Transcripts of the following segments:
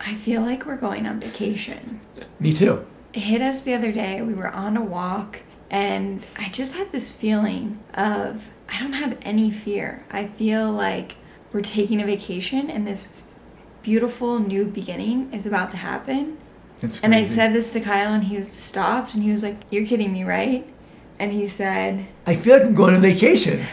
I feel like we're going on vacation. Me too. It hit us the other day. We were on a walk, and I just had this feeling of, I don't have any fear. I feel like we're taking a vacation, and this beautiful new beginning is about to happen. It's crazy. And I said this to Kyle, and he was stopped, and he was like, "You're kidding me, right?" And he said, I feel like I'm going on vacation.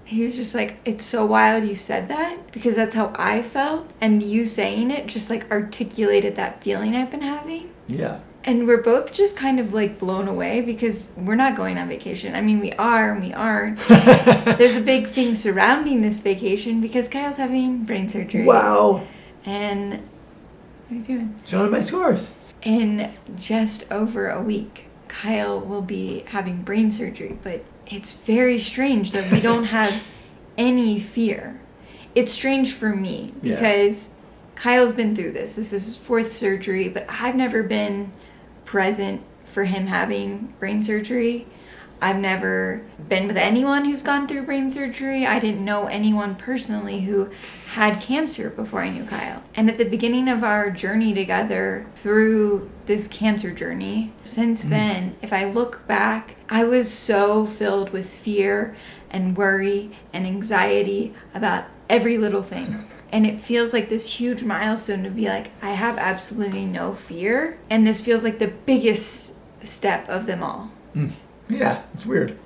he was just like, "It's so wild you said that, because that's how I felt, and you saying it just like articulated that feeling I've been having." Yeah. And we're both just kind of like blown away, because we're not going on vacation. I mean, we are and we aren't. There's a big thing surrounding this vacation, because Kyle's having brain surgery. Wow. And what are you doing? Showing my scars. In just over a week, Kyle will be having brain surgery, but it's very strange that we don't have any fear. It's strange for me, because Kyle's been through this. This is his 4th surgery, but I've never been present for him having brain surgery. I've never been with anyone who's gone through brain surgery. I didn't know anyone personally who had cancer before I knew Kyle. And at the beginning of our journey together through this cancer journey, since then, if I look back, I was so filled with fear and worry and anxiety about every little thing. And it feels like this huge milestone to be like, I have absolutely no fear. And this feels like the biggest step of them all. Yeah, it's weird.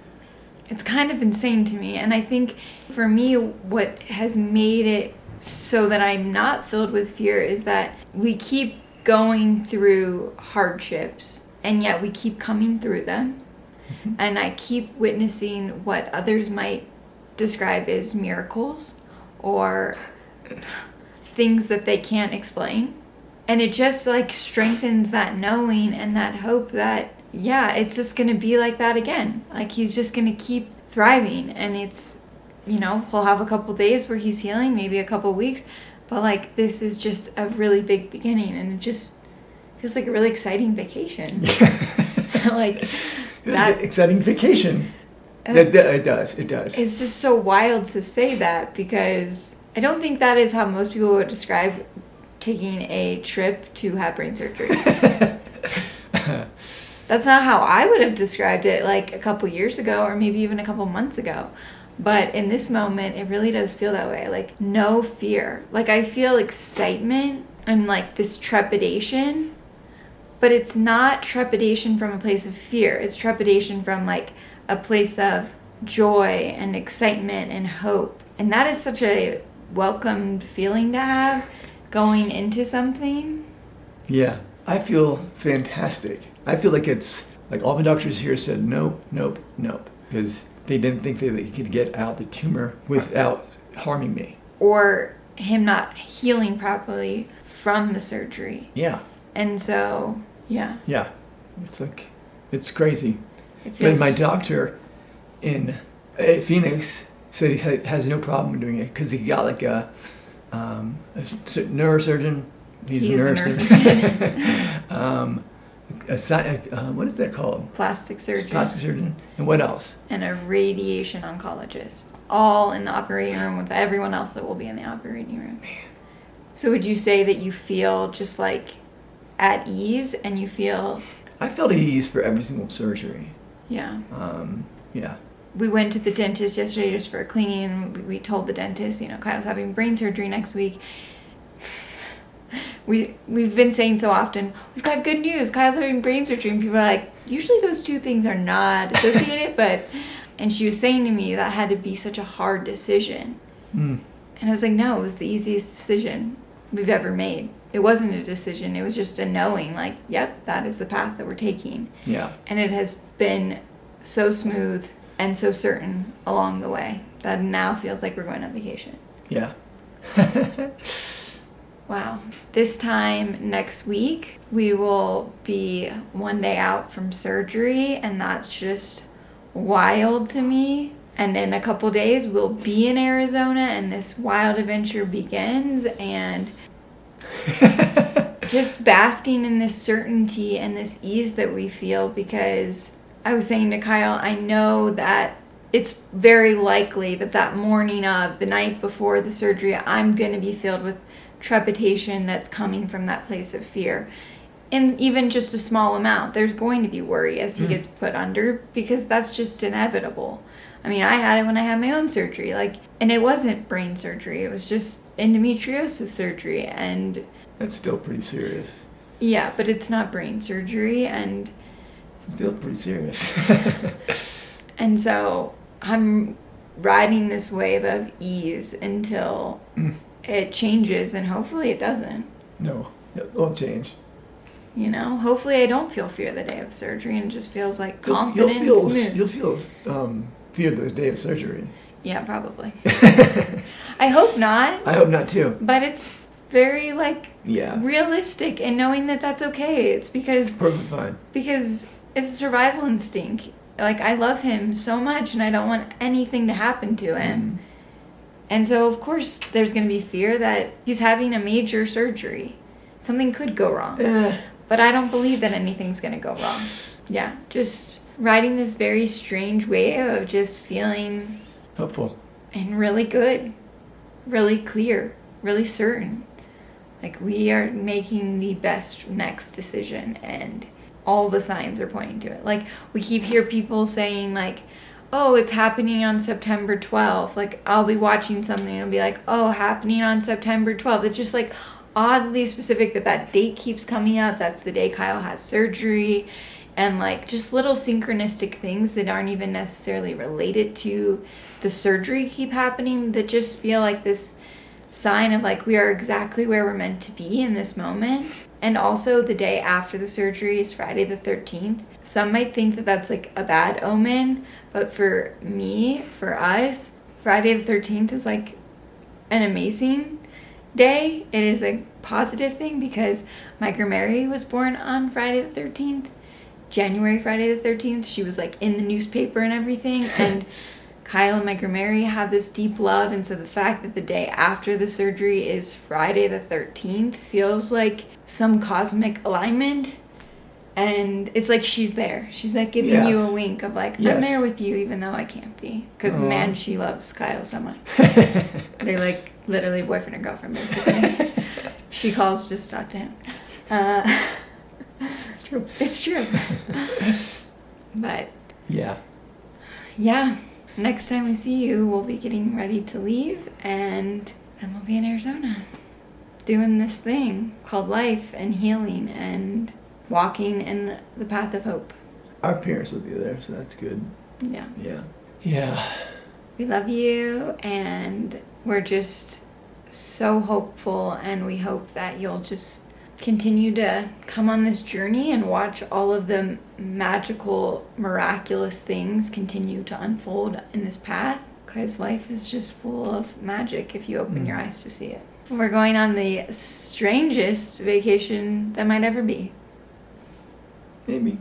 It's kind of insane to me. And I think for me, what has made it so that I'm not filled with fear is that we keep going through hardships, and yet we keep coming through them. And I keep witnessing what others might describe as miracles or things that they can't explain. And it just like strengthens that knowing and that hope that, yeah, it's just going to be like that again. Like, he's just going to keep thriving. And it's, you know, he'll have a couple days where he's healing, maybe a couple weeks. But, like, this is just a really big beginning. And it just feels like a really exciting vacation. Like, that exciting vacation. It does. It's just so wild to say that, because I don't think that is how most people would describe taking a trip to have brain surgery. That's not how I would have described it like a couple years ago, or maybe even a couple months ago. But in this moment, it really does feel that way. Like, no fear. Like, I feel excitement and like this trepidation, but it's not trepidation from a place of fear. It's trepidation from like a place of joy and excitement and hope. And that is such a welcomed feeling to have going into something. Yeah, I feel fantastic. I feel like it's like all my doctors here said nope, because they didn't think that they could get out the tumor without harming me. Or him not healing properly from the surgery. Yeah. And so, yeah. Yeah, it's like, it's crazy. It feels... But my doctor in Phoenix said he has no problem doing it, because he got like a neurosurgeon. He's a neurosurgeon. What is that called? Plastic surgeon. And what else? And a radiation oncologist. All in the operating room with everyone else that will be in the operating room. Man. So would you say that you feel just like at ease, and you feel... I felt at ease for every single surgery. Yeah. Yeah. We went to the dentist yesterday just for a cleaning. We told the dentist, you know, Kyle's having brain surgery next week. We've been saying so often, we've got good news, Kyle's having brain surgery, and people are like, usually those two things are not associated, but, and she was saying to me that had to be such a hard decision. And I was like, no, it was the easiest decision we've ever made. It wasn't a decision, it was just a knowing, like, yep, that is the path that we're taking. Yeah. And it has been so smooth and so certain along the way that it now feels like we're going on vacation. Yeah. Wow. This time next week, we will be one day out from surgery, and that's just wild to me. And in a couple days, we'll be in Arizona, and this wild adventure begins, and just basking in this certainty and this ease that we feel, because I was saying to Kyle, I know that it's very likely that morning of the night before the surgery, I'm going to be filled with trepidation that's coming from that place of fear. And even just a small amount, there's going to be worry as he gets put under, because that's just inevitable. I mean, I had it when I had my own surgery, and it wasn't brain surgery, it was just endometriosis surgery, and... That's still pretty serious. Yeah, but it's not brain surgery, and... Still pretty serious. And so, I'm riding this wave of ease until it changes, and hopefully it doesn't. No, it won't change. You know, hopefully I don't feel fear the day of surgery, and it just feels like confident and smooth. You'll feel fear the day of surgery. Yeah, probably. I hope not. I hope not too. But it's very realistic, and knowing that that's okay. It's because it's perfectly fine. Because it's a survival instinct. I love him so much, and I don't want anything to happen to him. And so, of course, there's going to be fear that he's having a major surgery. Something could go wrong. But I don't believe that anything's going to go wrong. Yeah, just riding this very strange wave of just feeling... hopeful. And really good. Really clear. Really certain. We are making the best next decision, and all the signs are pointing to it. We keep hear people saying, oh, it's happening on September 12th. I'll be watching something and it'll be like, oh, happening on September 12th. It's just oddly specific that date keeps coming up. That's the day Kyle has surgery. And just little synchronistic things that aren't even necessarily related to the surgery keep happening, that just feel like this sign of we are exactly where we're meant to be in this moment. And also the day after the surgery is Friday the 13th. Some might think that that's a bad omen, but for me, for us, Friday the 13th is an amazing day. It is a positive thing, because my Mary was born on Friday the 13th, January Friday the 13th. She was in the newspaper and everything, and Kyle and my Mary have this deep love, and so the fact that the day after the surgery is Friday the 13th feels like some cosmic alignment. And it's she's there. She's giving you a wink of I'm there with you, even though I can't be. Because man, she loves Kyle so much. They're literally boyfriend and girlfriend, basically. She calls just to talk to him. It's true. It's true. But yeah. Next time we see you, we'll be getting ready to leave, and then we'll be in Arizona doing this thing called life and healing and walking in the path of hope. Our parents will be there, so that's good. Yeah. Yeah. We love you, and we're just so hopeful, and we hope that you'll just continue to come on this journey and watch all of the magical, miraculous things continue to unfold in this path, because life is just full of magic if you open your eyes to see it. We're going on the strangest vacation that might ever be. Maybe.